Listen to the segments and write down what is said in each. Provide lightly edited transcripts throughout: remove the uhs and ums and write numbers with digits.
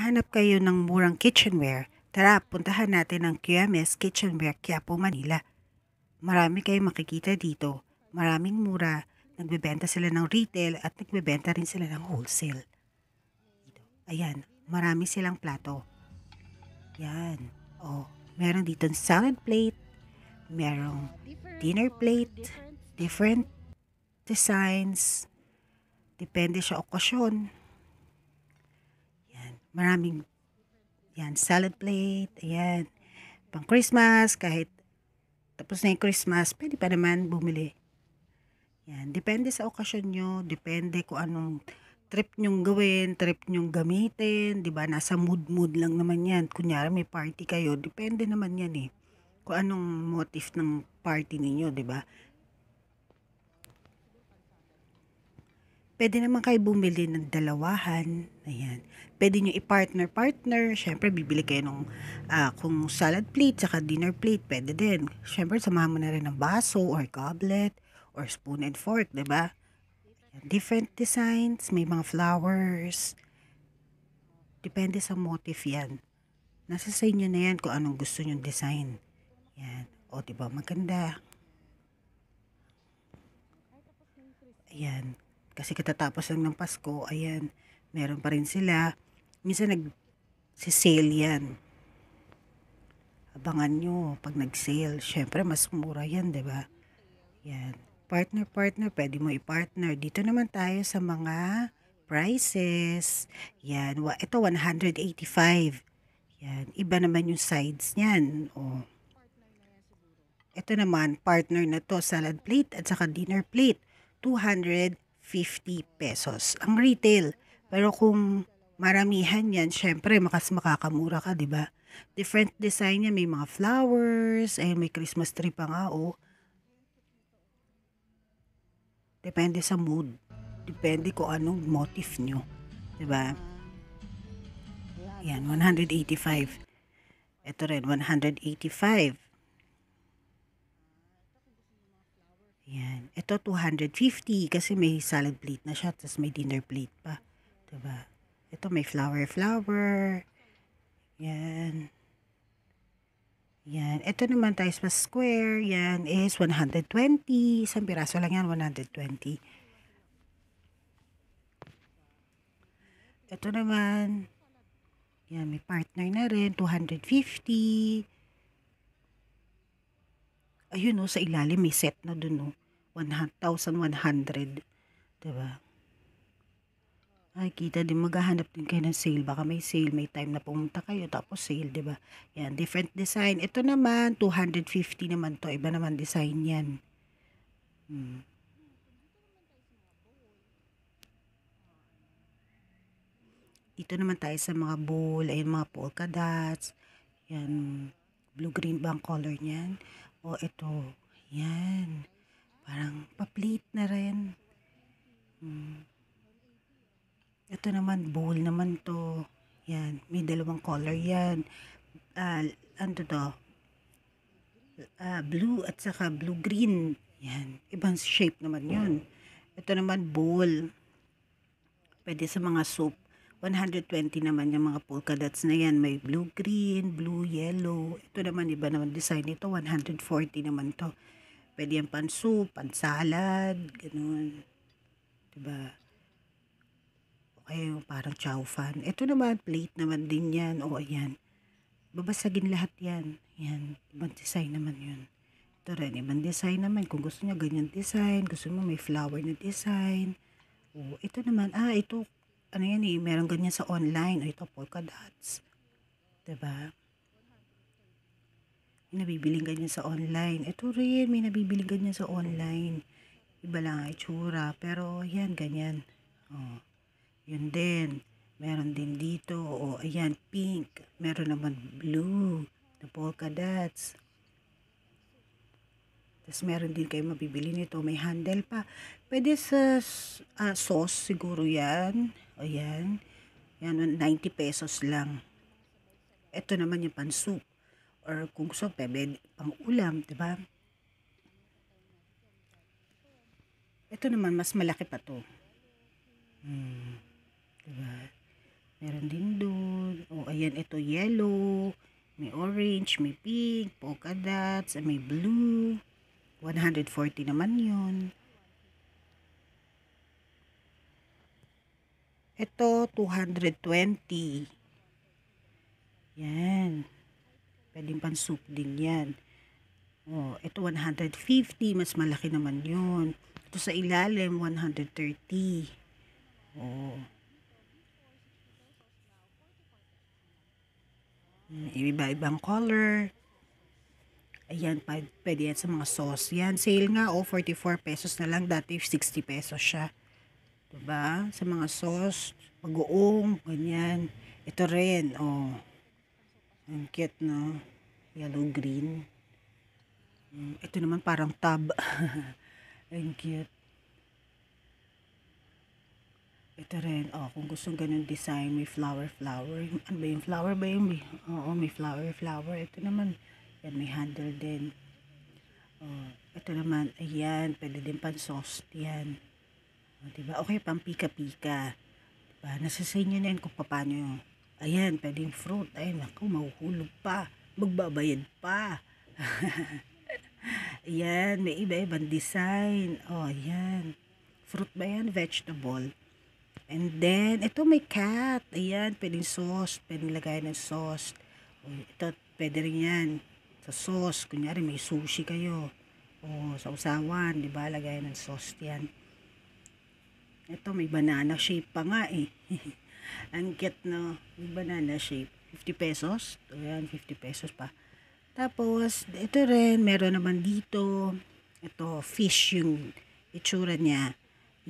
Naghahanap kayo ng murang kitchenware? Tara, puntahan natin ang QMS Kitchenware Quiapo, Manila. Marami kayong makikita dito. Maraming mura. Nagbebenta sila ng retail at nagbebenta rin sila ng wholesale. Ayan, marami silang plato. Yan. Oh, meron dito salad plate, merong dinner plate, different designs. Depende sa okasyon. Yan, maraming yan, salad plate, ayan. Pang Christmas, kahit tapos na yung Christmas, pwede pa naman bumili. Yan, depende sa okasyon nyo, depende kung anong trip nyong gawin, trip nyong gamitin, di ba? Nasa mood lang naman yan. Kunyari may party kayo, depende naman yan eh. Kung anong motif ng party ninyo, di ba? Pwede naman kayo bumili ng dalawahan. Ayan. Pwede nyo i-partner. Siyempre, bibili kayo ng kung salad plate, saka dinner plate, pwede din. Siyempre, samahan mo na rin ng baso, or goblet, or spoon and fork, diba? Different designs, may mga flowers. Depende sa motif yan. Nasa sa inyo na yan kung anong gusto nyong design. Yan. O, diba? Maganda. Ayan. Kasi katatapos lang ng Pasko, ayan, meron pa rin sila. Minsan nag-sale yan. Abangan nyo pag nag-sale. Syempre, mas mura yan, diba? Yan. Partner, pwede mo i-partner. Dito naman tayo sa mga prices. Yan. Ito, 185. Yan. Iba naman yung sides niyan. O. Ito naman, partner na to, salad plate at saka dinner plate. 250 pesos ang retail. Pero kung maramihan yan, syempre makakamura ka, di ba? Different design yan, may mga flowers, ay may Christmas tree pa nga, oh. Depende sa mood. Depende kung anong motif nyo, di ba? Yan, 185. Ito rin, 185. Yan. Ito, 250 kasi may salad plate na siya, tapos may dinner plate pa. Diba? Ito, may flower. Yan. Yan. Ito naman tayo sa square. Yan is 120. Isang piraso lang yan, 120. Ito naman, yan, may partner na rin, 250. Ayun o, sa ilalim may set na dun o. 1,100. Diba? Ay, kita din, maghahanap din kayo ng sale. Baka may sale, may time na pumunta kayo, tapos sale, diba? Yan, different design. Ito naman, 250 naman to. Iba naman design yan. Dito naman tayo sa mga bowl, ayun, mga polka dots. Yan, blue-green ba ang color niyan? O, ito, yan. Parang pa-plate na rin. Ito naman, bowl naman to. Yan, may dalawang color yan. Ano to? Blue at saka blue-green. Yan, ibang shape naman yun. Ito naman, bowl. Pwede sa mga soup. 120 naman yung mga polka dots na yan. May blue-green, blue-yellow. Ito naman, iba naman design ito. 140 naman to. Pwede yan pan-soup, pan-salad, ganun. Diba? Okay, parang chow fan. Ito naman, plate naman din yan. O, ayan. Babasagin lahat yan. Yan, ibang design naman yun. Ito rin, ibang design naman. Kung gusto niya ganyan design, gusto mo may flower na design. O, ito naman, ito, ano yan eh, meron ganyan sa online. O, ito, polka dots. Diba? May nabibiling ganyan sa online. Ito rin, may nabibiling ganyan sa online. Iba lang ang itsura. Pero, yan, ganyan. O, yun din. Meron din dito. O, ayan, pink. Meron naman blue. Na polka dots. Tapos meron din kayo mabibili nito. May handle pa. Pwede sa sauce siguro yan. O yan. Yan, 90 pesos lang. Ito naman yung pan-soup. Or kung gusto, pwede pang ulam, diba? Ito naman, mas malaki pa to. Diba? Meron din doon. ayan, ito yellow, may orange, may pink, polka dots, may blue. 140 naman yun. Ito, 220. Yan. Pwedeng pan soup din yan. Oh, ito 150. Mas malaki naman yun. Ito sa ilalim, 130. Oh. Iba-ibang color. Ayan, pwede yan sa mga sauce. Yan, sale nga, 44 pesos na lang. Dati 60 pesos siya. Diba? Sa mga sauce, pag-uong, ganyan. Ito rin, ang cute, no? Yellow-green. Ito naman parang tub. Ang cute. Ito rin, kung gustong ganun design, may flower. Ano ba yung flower ba yung? Oo, may flower. Ito naman, yan, may handle din. Ito naman, ayan, pwede din pan sauce yan. Diba? Okay, pang pika-pika. Diba? Nasa sa inyo na yan kung paano. Ayan, pwedeng fruit. Ayun, ako, mahuhulog pa. Magbabayad pa. Ayan, may iba-ibang design. Ayan. Fruit ba yan? Vegetable. And then, ito may cat. Ayan, pwedeng sauce. Pwedeng lagay ng sauce. Ito, pwede rin yan. Sa sauce. Kunyari, may sushi kayo. Sa usawan, di ba? Lagay ng sauce yan. Ito, may banana shape pa nga eh. Ang cute, no? May banana shape. 50 pesos. Ayan, 50 pesos pa. Tapos, ito rin, meron naman dito. Ito, fish yung itsura niya.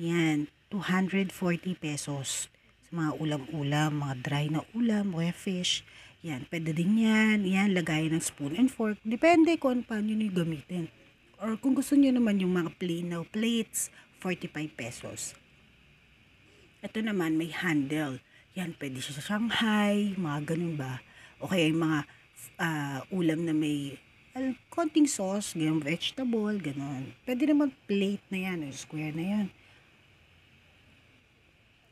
Yan, 240 pesos. Sa mga ulam-ulam, mga dry na ulam, o fish. Yan, pwede din yan. Yan, lagay ng spoon and fork. Depende kung paano nyo gamitin. Or kung gusto nyo naman yung mga plain na plates, 45 pesos. Ito naman, may handle. Yan, pwede siya sa Shanghai, mga ganun ba. O kaya yung mga ulam na may konting sauce, ganyan, vegetable, ganun. Pwede naman plate na yan, square na yan.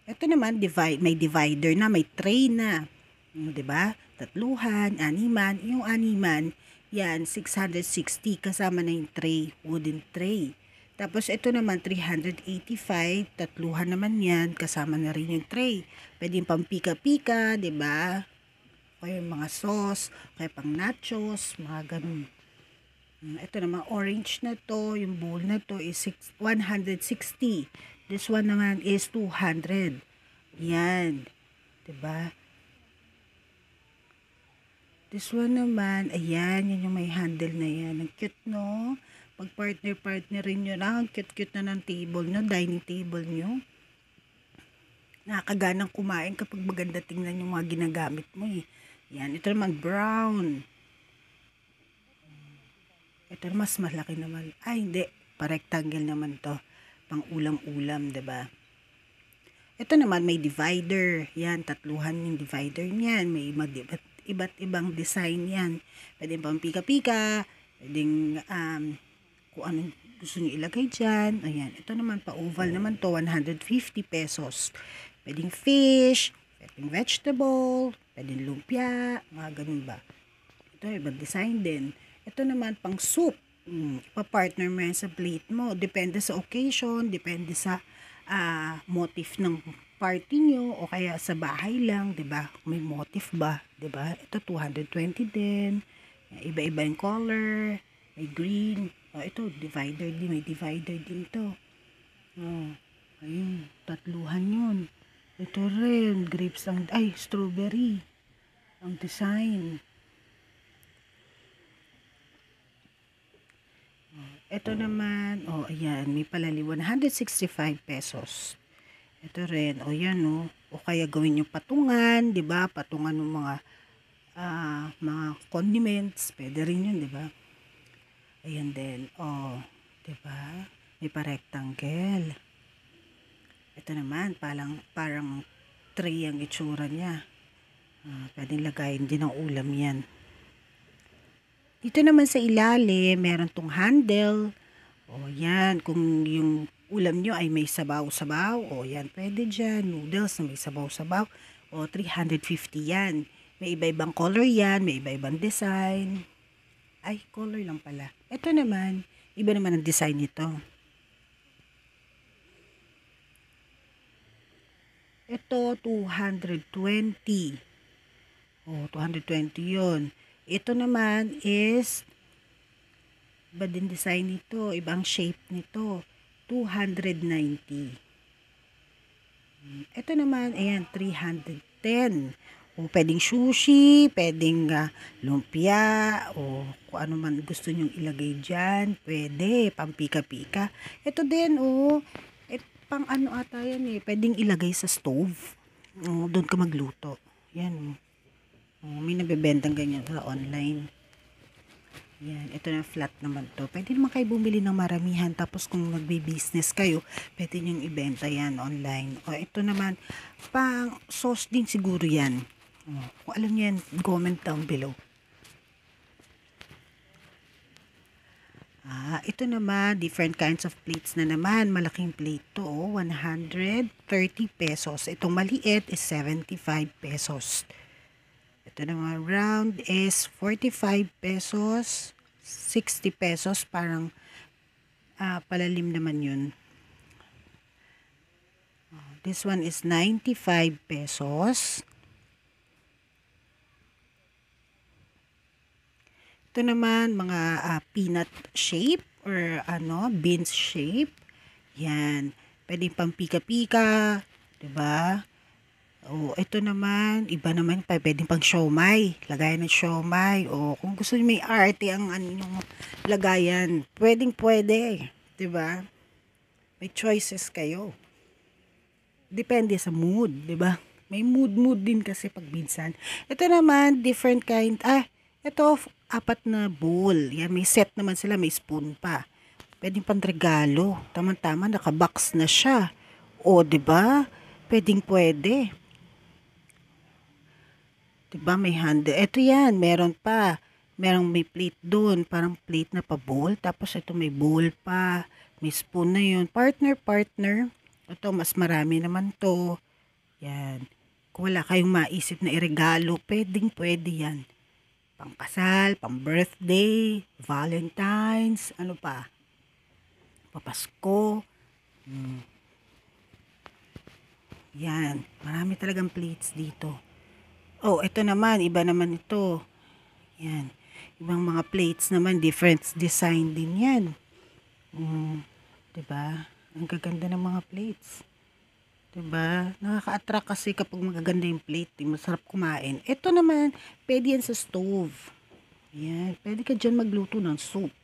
Ito naman, may divider na, may tray na. Diba? Tatluhan, animan. Yung animan, yan, 660 kasama na yung tray, wooden tray. Tapos ito naman, 385, tatluhan naman yan, kasama na rin yung tray. Pwede yung pampika-pika, diba? O yung mga sauce, kaya pang nachos, mga ganun. Ito naman, orange na to, yung bowl na to is 160. This one naman is 200. Yan. Diba? This one naman, ayan, yan yung may handle na yan. Ang cute, no? Pag partner rin nyo lang, ang cute-cute na ng table nyo, dining table nyo. Nakakaganang kumain kapag maganda tingnan yung mga ginagamit mo eh. Yan, ito naman brown. Ito mas malaki naman. Ay, hindi. Pa-rectangle naman to. Pang ulam-ulam, diba? Ito naman, may divider. Yan, tatluhan yung divider niyan. May iba't ibang design yan. Pwedeng pang pika-pika. Pwedeng, kung anong gusto nyo ilagay dyan. Ayan, ito naman, pa-oval naman to. 150 pesos. Pwedeng fish. Pwedeng vegetable. Pwedeng lumpia. Mga ganun ba? Ito, ibang design din. Ito naman, pang soup. Pa-partner mo yan sa plate mo. Depende sa occasion, depende sa motif ng party nyo o kaya sa bahay lang, 'di ba? May motif ba, 'di ba? Ito 220 din. Iba-iba yung color, may green. Ito divider din, may divider din 'to. Ayun, tatluhan 'yun. Ito rin, grapes strawberry. Ang design. Ito naman, ayan, may palali 165 pesos. Ito rin, yan, o kaya gawin yung patungan, 'di ba? Patungan ng mga condiments, pwede rin 'yun, 'di ba? Ayan din, 'di ba? May pa-rectangle. Ito naman, parang tray ang itsura niya. Pwedeng lagayin din ng ulam 'yan. Dito naman sa ilalim, meron tong handle. Yan. Kung yung ulam nyo ay may sabaw-sabaw, yan, pwede dyan. Noodles na may sabaw-sabaw. 350 yan. May iba-ibang color yan, may iba-ibang design. Ay, color lang pala. Ito naman, iba naman ang design nito. Ito, 220. Oh, 220 yun. Ito naman is, iba din design nito, ibang shape nito. 290. Ito naman, ayan, 310. O pwedeng sushi, pwedeng lumpia, o kung ano man gusto nyong ilagay dyan, pwede, pampika-pika. Ito din, pang ano ata yan pwedeng ilagay sa stove. Doon ka magluto. Yan, may nabebentang ganyan sa online. Yan, ito na flat naman to. Pwede naman kayo bumili ng maramihan. Tapos kung magbe-business kayo, pwede nyo ibenta yan online. O ito naman, pang sauce din siguro yan. Kung alam nyo yan, comment down below. Ito naman, different kinds of plates na naman. Malaking plate to, 130 pesos. Itong maliit is 75 pesos. Ito naman, round is 45 pesos. 60 pesos, parang palalim naman yun. This one is 95 pesos. Ito naman, mga peanut shape or beans shape. Yan. Pwede pang pika-pika. Diba? Ito naman, iba naman, pwedeng pang siomay. Lagayan ng siomay. Kung gusto niyo may arte ang yung lagayan, pwede. Diba? May choices kayo. Depende sa mood, diba? May mood din kasi pag minsan. Ito naman, different kind. Ito, 4 na bowl. Yan, may set naman sila, may spoon pa. Pwedeng pang regalo. Tama-tama, nakabox na siya. Diba? Pwede. Diba, may handle. Ito yan, meron pa. Merong may plate doon, parang plate na pa bowl. Tapos ito may bowl pa. May spoon na yun. Partner. Ito, mas marami naman to. Yan. Kung wala kayong maisip na iregalo, pwede yan. Pangkasal, pang birthday, Valentine's, ano pa? Papasko. Yan. Marami talagang plates dito. Ito naman, iba naman ito. Yan. Ibang mga plates naman, different design din yan. Diba? Ang gaganda ng mga plates. Diba? Nakaka-attract kasi kapag magaganda yung plate. Masarap kumain. Ito naman, pwede yan sa stove. Yan. Pwede ka dyan magluto ng soup.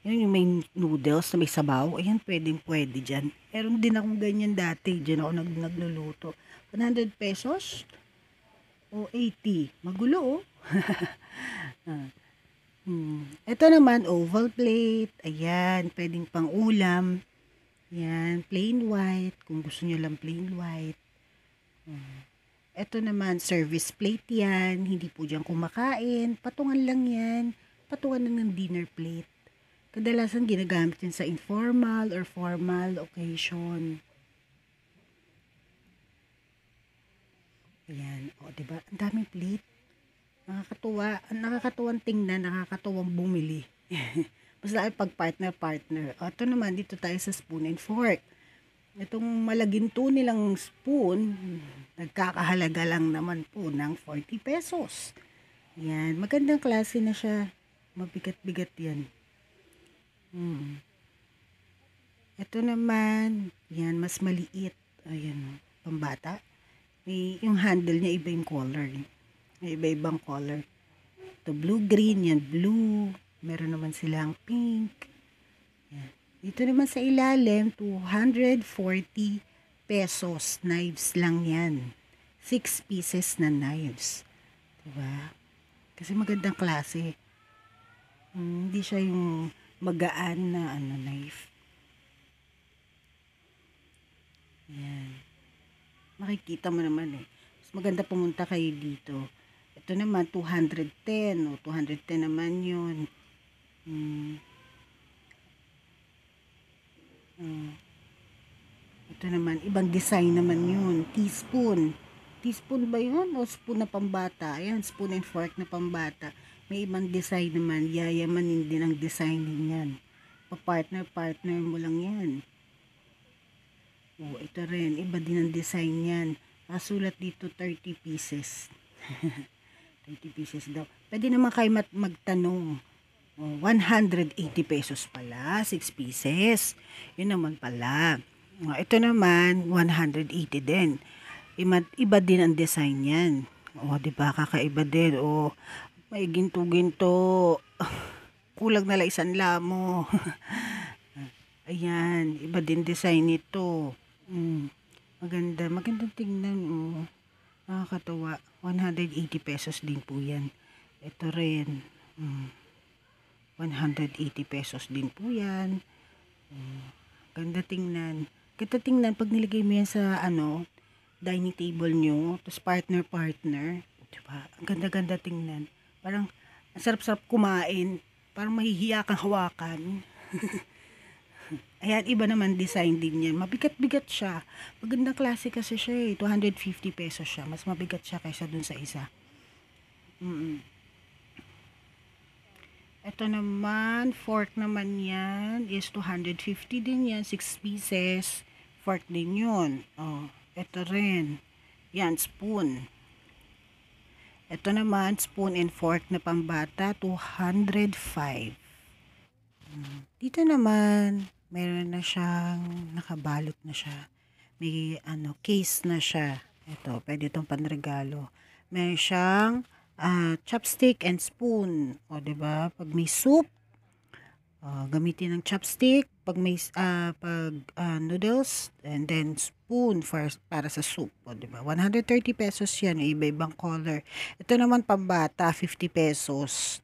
Yan yung may noodles na may sabaw. Ayan, pwede dyan. Meron din akong ganyan dati. Dyan ako nagluluto. 100 pesos? 80. Magulo, Ito naman, oval plate. Ayan, pwedeng pang ulam. Yan, plain white. Kung gusto nyo lang plain white. Ito naman, service plate yan. Hindi po dyan kumakain. Patungan lang yan. Patungan lang ng dinner plate. Kadalasan ginagamit yan sa informal or formal occasion. Ayan. Diba? Ang daming plate. Nakakatuwang tingnan, nakakatuwang bumili. Mas laki pag partner. Ito naman, dito tayo sa spoon and fork. Itong malaginto nilang spoon, nagkakahalaga lang naman po ng 40 pesos. Yan, magandang klase na siya. Mabigat-bigat yan. Ito naman, yan, mas maliit. Ayan, pambata. Yung handle niya, iba yung color. May iba-ibang color. Ito, blue-green, yan, blue. Meron naman silang pink. Yan. Dito naman sa ilalim, 240 pesos. Knives lang yan. 6 pieces na knives. Diba? Kasi magandang klase. Hindi siya yung magaan na knife. Yan. Makikita mo naman Mas maganda pumunta kayo dito. Ito naman, 210. 210 naman yun. Ito naman, ibang design naman yun. Teaspoon. Teaspoon ba yun? O spoon na pambata? Ayan, spoon and fork na pambata. May ibang design naman. Yayamanin din ang design niyan. Pa-partner mo lang yan. O, ito rin. Iba din ang design yan. Sulat dito 30 pieces. 30 pieces daw. Pwede naman kayo magtanong. 180 pesos pala, 6 pieces. Yun naman pala. Ito naman, 180 din. Iba din ang design yan. Diba? Kakaiba din. May ginto-ginto. Kulang na lang isang lamo. Ayan, iba din design nito. Magandang tingnan. Nakakatawa. 180 pesos din po yan. Ito rin. 180 pesos din po yan. Ganda tingnan. Ganda tingnan pag nilagay mo yan sa dining table nyo. Tapos partner. Diba? Ang ganda-ganda tingnan. Parang ang sarap-sarap kumain. Parang mahihiya kang hawakan. Ayan, iba naman design din yan. Mabigat-bigat siya. Magandang klase kasi siya 250 pesos siya. Mas mabigat siya kaysa dun sa isa. Ito naman, fork naman yan, is 250 din yan, 6 pieces, fork din yun. Ito rin, yan, spoon. Ito naman, spoon and fork na pambata, 205. Dito naman, meron na siyang, nakabalot na siya. May, case na siya. Ito, pwede itong panregalo. Meron siyang, chopstick and spoon. Diba? Pag may soup, gamitin ng chopstick. Pag may noodles, and then spoon para sa soup. Diba? 130 pesos yan. Iba-ibang color. Ito naman pambata, 50 pesos.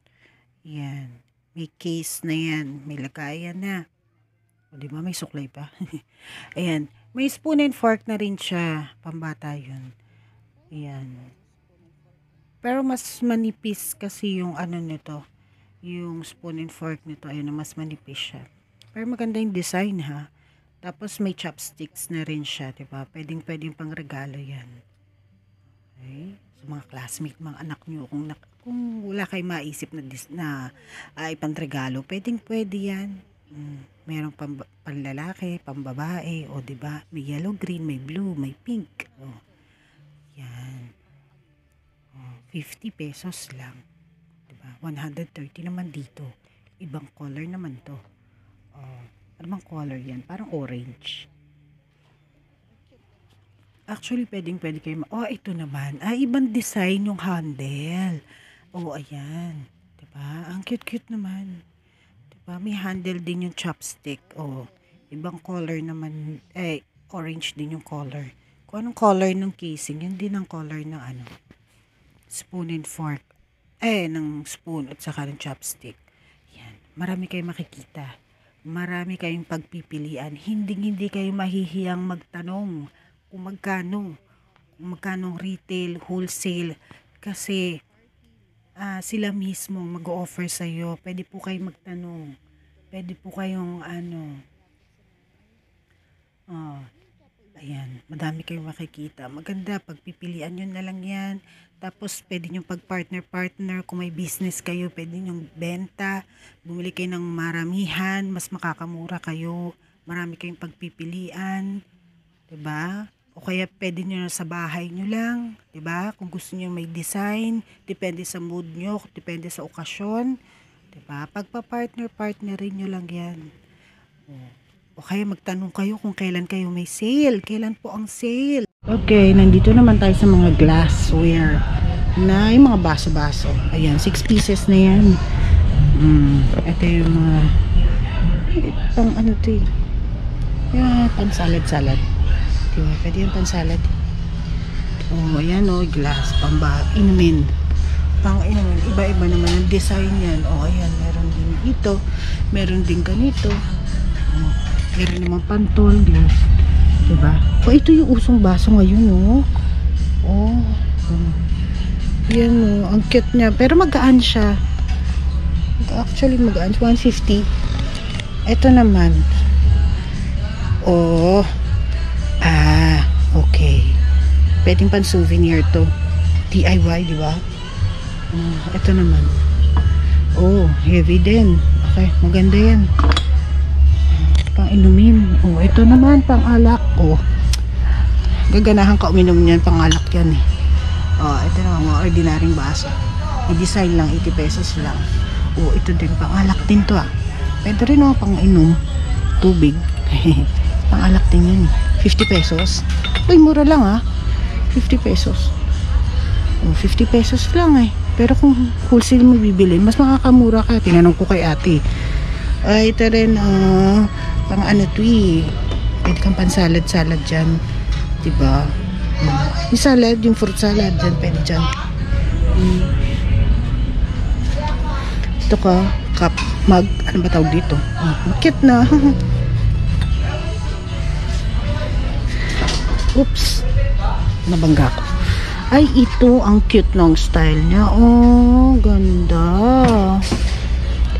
Yan. May case na yan. May lagayan na. Diba? May suklay pa. Ayan. May spoon and fork na rin siya. Pambata yun. Ayan. Pero mas manipis kasi yung nito. Yung spoon and fork nito. Ayun, mas manipis siya. Pero maganda yung design ha. Tapos may chopsticks na rin siya. Diba? Pwedeng pang regalo yan. Okay? So mga classmate, mga anak nyo. Kung wala kayo maisip na ipang-regalo, pwede yan. Merong panlalaki, pambabae. Diba? May yellow, green, may blue, may pink. Yan. 50 pesos lang. Diba? 130 naman dito. Ibang color naman to. Ano bang color yan? Parang orange. Actually, pwede kayo ito naman. Ibang design yung handle. Ayan. Diba? Ang cute-cute naman. Diba? May handle din yung chopstick. Ibang color naman. Orange din yung color. Kung anong color ng casing, yun din ang color ng spoon and fork. Ng spoon at saka ng chopstick. Yan. Marami kayong makikita. Marami kayong pagpipilian. Hindi kayo mahihiyang magtanong kung magkano. Kung magkano retail, wholesale. Kasi sila mismo mag-o-offer sa'yo. Pwede po kayong magtanong. Pwede po kayong ayan, madami kayong makikita. Maganda, pagpipilian nyo na lang yan. Tapos, pwede nyo pag-partner. Kung may business kayo, pwede nyo benta. Bumili kayo ng maramihan. Mas makakamura kayo. Marami kayong pagpipilian. Diba? O kaya, pwede nyo sa bahay nyo lang. Diba? Kung gusto nyo may design. Depende sa mood nyo. Depende sa okasyon. Diba? Pagpa-partnerin nyo lang yan. O kaya magtanong kayo kung kailan kayo may sale. Kailan po ang sale? Okay, nandito naman tayo sa mga glassware na yung mga baso-baso. Ayan, 6 pieces na yan. Ito yung mga pang pang salad-salad. Diba? Pwede yung pang salad. Ayan glass. Inumin. Pang-inumin. Iba-iba naman ang design yan. Ayan, meron din ito. Meron din ganito. Meron naman pantol glass. Diba? Ito yung usong baso ngayon, yan, ang cute niya. Pero magaan siya. Actually, magaan. 150. Ito naman. Okay. Pwedeng pan souvenir to. DIY, di ba? Ito naman. Oh, heavy din. Okay, maganda yan. Pang inumin. Oh, ito naman, pang alak. Oh, gaganahan ka uminom niyan, pang alak yan eh. Oh, ito naman, mga ordinaryong baso. I-design lang, 80 pesos lang. Oh, ito din, pang alak din to ah. Pwede rin pang inom. Tubig. Pang alak din yan. 50 pesos. Uy, mura lang ah. 50 pesos. Oh, 50 pesos lang eh. Pero kung wholesale mo bibili, mas makakamura ka. Tinanong ko kay ate. Ay, ito rin, pang ano to eh. Pwede kang pan-salad-salad dyan. Diba? Yung salad, yung fruit salad dyan, pwede dyan. Ito ka, cup, mug, ano ba tawag dito? Cute na. Oops, nabangga ko. Ay, ito ang cute ng style niya. Oh, ganda.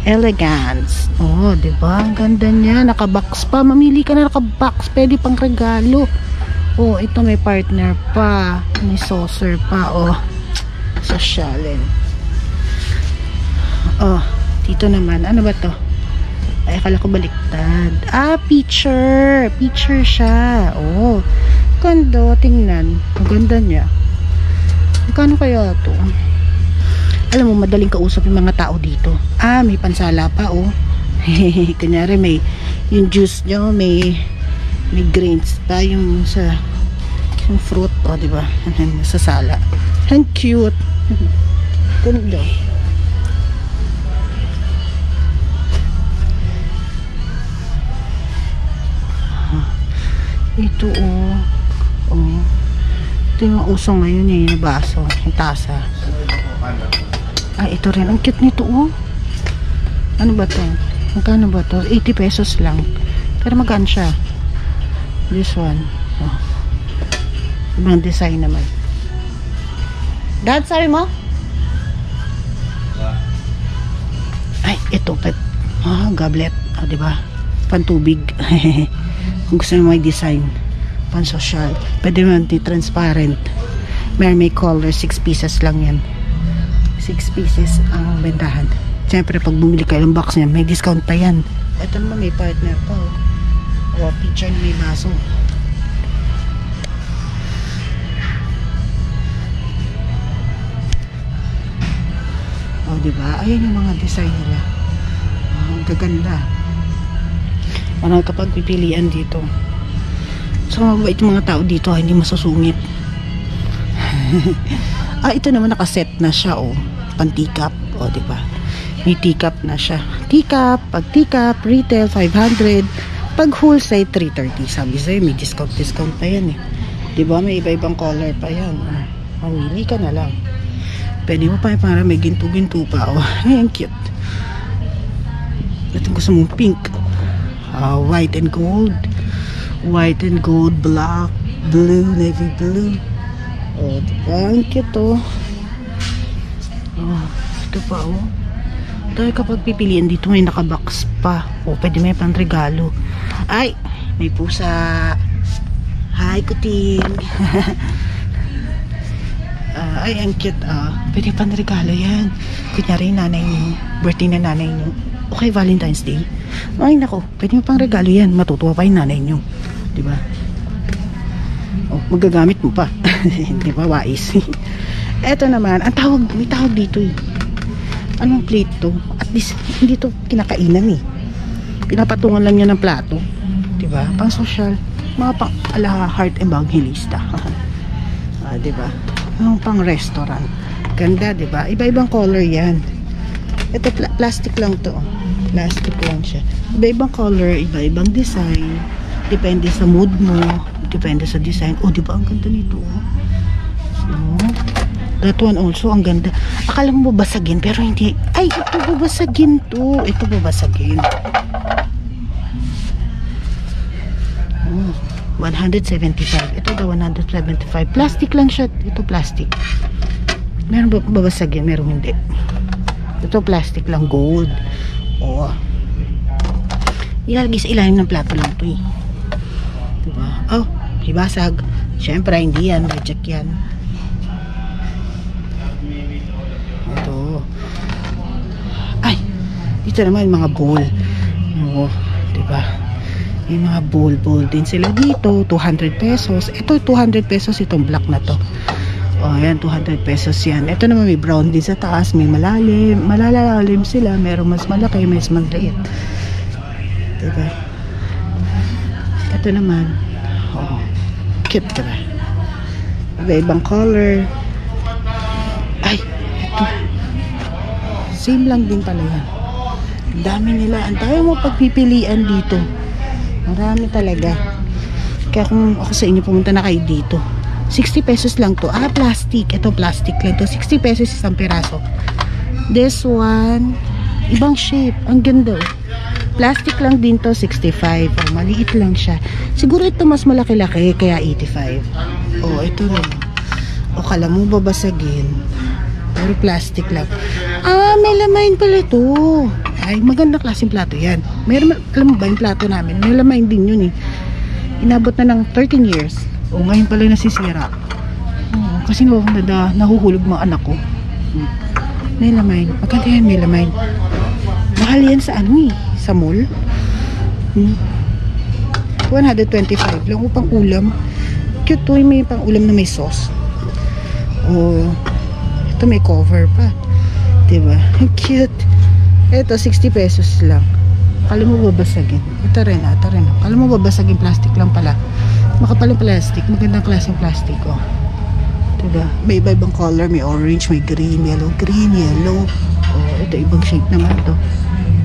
Elegance. Oh, diba? Ang ganda niya. Nakabox pa. Mamili ka na nakabox. Pwede pang regalo. Oh, ito may partner pa. May saucer pa. Oh, sosyalin. Oh, dito naman. Ano ba to? Ay, akala ko baliktad. Ah, picture. Picture siya. Oh, ganda. Tingnan. Ang ganda niya. Magkano kaya to? Alam mo, madaling kausap yung mga tao dito. Ah, may pansala pa, oh. Kunyari, may yung juice nyo, may grains pa yung sa yung fruit, oh, diba? Sa sala. Ang cute. Ganda. Ito, oh. Oh. Ito yung uso ngayon eh, yung baso, yung tasa. Ay, ito rin. Ang cute nito, oh. Ano ba to? Magkano ba to? 80 pesos lang. Pero magaan siya. This one. Oh. Ibang design naman. Dad, sabi mo? Ay, ito. Goblet. Oh, diba? Pantubig. Kung gusto mo may design. Pan-social. Pwede naman transparent. May color. 6 pieces lang yan. 6 pieces ang bentahan. Siyempre, pag bumili kayo ng box niya, may discount pa yan. Ito naman may partner pa. O, picture na may baso. O, diba? Ayan yung mga design nila. Ang gaganda. Parang kapag pipilian dito. So, mabait yung mga tao dito, hindi masusungit. Ah, ito naman nakaset na siya, oh. Pan-teacup, oh, diba? May teacup na siya. Teacup, pag teacup, retail, 500. Pag wholesale, 330. Sabi sa'yo, may discount pa yan, eh. Diba? May iba-ibang color pa yan. Mamili ka na lang. Pwede mo pa para may ginto-ginto pa, oh. Ayan, cute. Ito gusto mong pink. White and gold. White and gold, black, blue, navy blue. Oh, diba? Ang cute, oh. Oh, ito pa, oh. Dahil kapag pipiliin dito, may nakabox pa. Oh, pwede may pang regalo. Ay, may pusa. Hi, kuting. Ay, ang cute, ah. Pwede pang regalo yan. Kunyari, nanay niyo. Birthday na nanay niyo. Okay, Valentine's Day. Ay, nako. Pwede pang regalo yan. Matutuwa pa yung nanay niyo. Diba? Oh, magagamit mo pa. Diba, wais. Eto naman, ang tawag, may tawag dito eh. Anong plate to? At least, hindi to kinakainan eh. Pinapatungan lang niya ng plato. Diba? Pang social. Mga pang ala heart evangelista. Diba? Yung pang restaurant. Ganda, diba? Iba-ibang color yan. Ito, plastic lang to. Plastic lang siya. Iba-ibang color, iba-ibang design. Depende sa mood mo. Depende sa design. Oh, diba? Ang ganda nito. Oh. That one also, ang ganda. Akala mo babasagin, pero hindi. Ay, ito babasagin to. Ito babasagin. Oh, 175. Ito daw 175. Plastic lang siya. Ito plastic. Meron ba babasagin? Meron hindi. Ito plastic lang. Gold. Oh. Ilalagay sa ilalim ng plato lang to eh. Diba? Oh, ibasag. Syempre, hindi yan. Reject yan. Ito. Ay, dito naman mga bowl. Oo, diba? May mga bowl din sila dito. 200 pesos. Ito, 200 pesos itong black na to. O, ayan, 200 pesos yan. Ito naman may brown din sa taas. May malalim. Malalalim sila. Merong mas malaki, may mas maliit. Diba? Ito naman. Oh, cute diba? Iba-ibang color. Ay, ito. Same lang din pala yan. Ang dami nila. Ang tayo mo pagpipilian dito. Marami talaga. Kaya kung ako sa inyo, pumunta na kayo dito. 60 pesos lang to. Ah, plastic. Ito, plastic lang to. 60 pesos isang piraso. This one, ibang shape. Ang ganda. Plastic lang din to, 65. Oh, maliit lang siya. Siguro ito mas malaki-laki, kaya 85. Oh, ito rin. O, kala mo babasagin. Pero plastic lang. Ah, may lamain pala to. Ay, maganda klaseng plato yan. Meron, alam mo ba yung plato namin? May lamain din yun eh. Inabot na ng 13 years. O, ngayon pala nasisira. Oh, kasi nahuhulog mga anak ko. May lamain. Maganda yan, may lamain. Mahal yan sa ano eh. Sa mall. 125 lang upang ulam. Cute to, may pang ulam na may sauce. Oh, ito may cover pa. Diba? Cute. Ito, 60 pesos lang. Kala mo babasagin. Ito rin. Kala mo babasagin, plastic lang pala. Makapal yung plastic. Magandang klaseng plastic, oh. Diba? May iba-ibang color. May orange, may green, yellow. Oh, ito ibang shape naman to.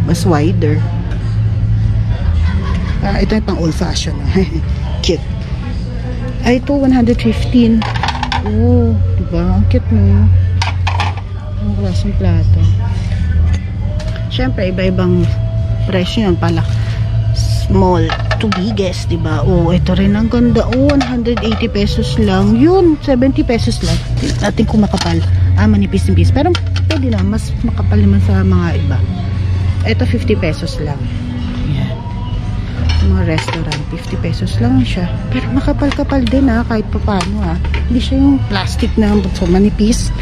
Mas wider. Ah, ito yung pang old fashion. Cute. Ay, ito 115. Oh, diba? Ang cute mo. Ang klaseng plato. Siyempre, iba-ibang presyo yun pala. Small to biggest, diba? Oh, ito rin ang ganda. Oh, 180 pesos lang. Yun, 70 pesos lang. Natin kung makapal. Ah, manipis-nipis. Pero pwede na. Mas makapal naman sa mga iba. Ito, 50 pesos lang. Yan. Mga restaurant, 50 pesos lang siya. Pero makapal-kapal din ha, kahit pa paano ha. Hindi siya yung plastic na so manipis.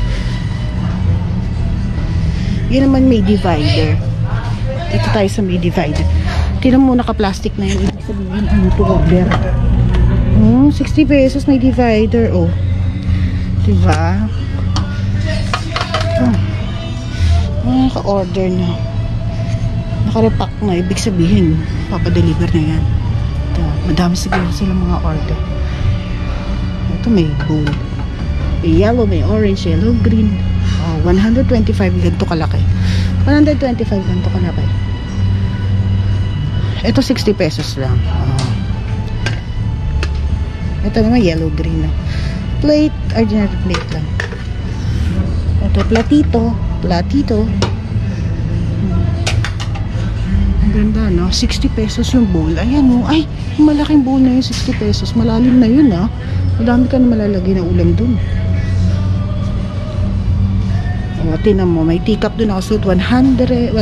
Yun naman may divider. Dito tayo sa may divider. Tignan mo, naka-plastic na yun. Ibig sabihin, ano to order? 60 pesos may divider. Oh. Diba? Naka-order na. Naka-repack na. Ibig sabihin, papadeliver na yan. Ito, madami siguro sila mga order. Ito may bowl. May yellow, may orange, yellow, green. Oh, 125 ganito kalaki. 125 ganito kalaki. Ito 60 pesos lang. Oh. Ito naman yellow green na. Plate, ordinary plate lang. Ito platito. Ang ganda, no? 60 pesos yung bowl. Ayan, no? Ay, yung malaking bowl na yun, 60 pesos. Malalim na yun, ha? Madami ka na malalagay na ulam dun. O, tinan mo, may teacup dun ako. Suit 1,100.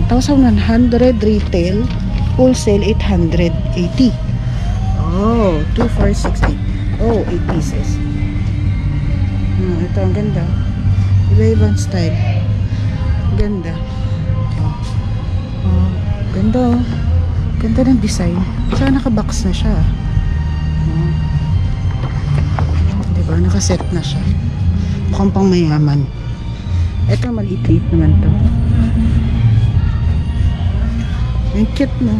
1,100 retail. Wholesale 880. Oh, 2,460. Oh, 8 pieces. Ito, ang ganda. Iba-ibang style. Ganda. Oh, ganda. Ganda ng design. Saka nakabox na siya. Diba? Nakaset na siya. Mukhang pang mayaman. Ito, maliit-liit naman to. Ang cute, no?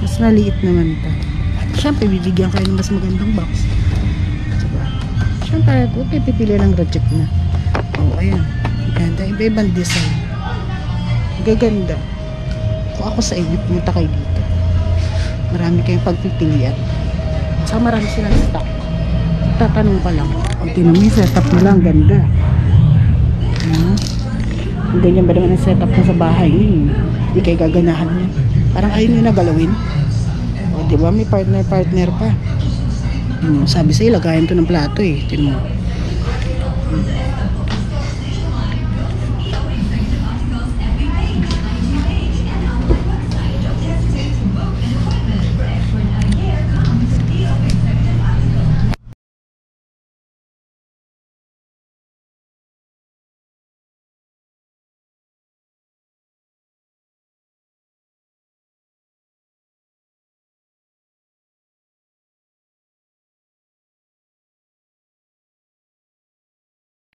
Mas maliit naman to. Siyempre, bibigyan kayo ng mas magandang box. Diba? Siyempre, okay, pipili lang reject na. Oh, ayan. Ganda. Iba-ibang design. Gaganda. Kung ako sa inyo, pumunta kayo dito. Marami kayong pagpipilian. Saka marami silang stock. Tatanong pa lang. Ang tinumi, setup nila. Ang ganda. Ganyan ba naman ang setup mo sa bahay niyo? Hindi kayo gaganahan niya. Parang ayun nyo na galawin. O, diba? May partner pa. Sabi sa'yo, lagayan to ng plato eh. Tinan mo.